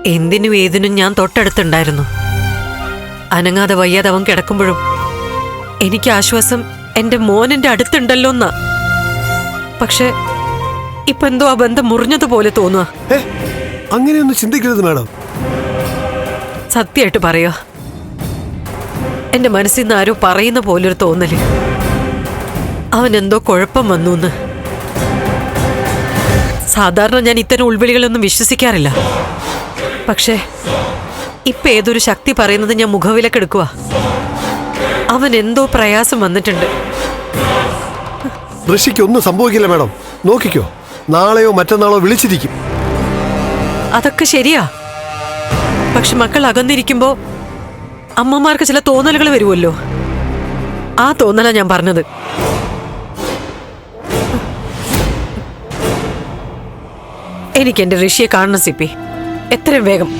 എന്തിനും ഏതിനും ഞാൻ തൊട്ടടുത്തുണ്ടായിരുന്നു. അനങ്ങാതെ വയ്യാതെ അവൻ കിടക്കുമ്പോഴും എനിക്ക് ആശ്വാസം എന്റെ മോൻ എന്റെ അടുത്തുണ്ടല്ലോ എന്നാ. പക്ഷെ ഇപ്പൊ എന്തോ ആ ബന്ധം മുറിഞ്ഞതുപോലെ തോന്നുക. അങ്ങനെയൊന്നും ചിന്തിക്കരുത് മാഡം. സത്യമായിട്ട് പറയാ, എന്റെ മനസ്സിൽ നിന്ന് ആരോ പറയുന്ന പോലൊരു തോന്നല്. അവൻ എന്തോ കുഴപ്പം വന്നു. സാധാരണ ഞാൻ ഇത്തരം ഉൾവിളികളൊന്നും വിശ്വസിക്കാറില്ല. പക്ഷേ ഇപ്പൊ ഏതൊരു ശക്തി പറയുന്നത് ഞാൻ മുഖവിലക്കെടുക്കുക. അവൻ എന്തോ പ്രയാസം വന്നിട്ടുണ്ട്. ഋഷിക്ക് ഒന്നും സംഭവിക്കില്ല മാഡം, നോക്കിക്കോ. നാളെയോ മറ്റന്നാളോ വിളിച്ചിരിക്കും. അതൊക്കെ ശരിയാ. പക്ഷെ മക്കൾ അകന്നിരിക്കുമ്പോ അമ്മമാർക്ക് ചില തോന്നലുകൾ വരുമല്ലോ. ആ തോന്നലാ ഞാൻ പറഞ്ഞത്. എനിക്ക് എന്റെ ഋഷിയെ കാണണം സിപ്പി, എത്രയും വേഗം.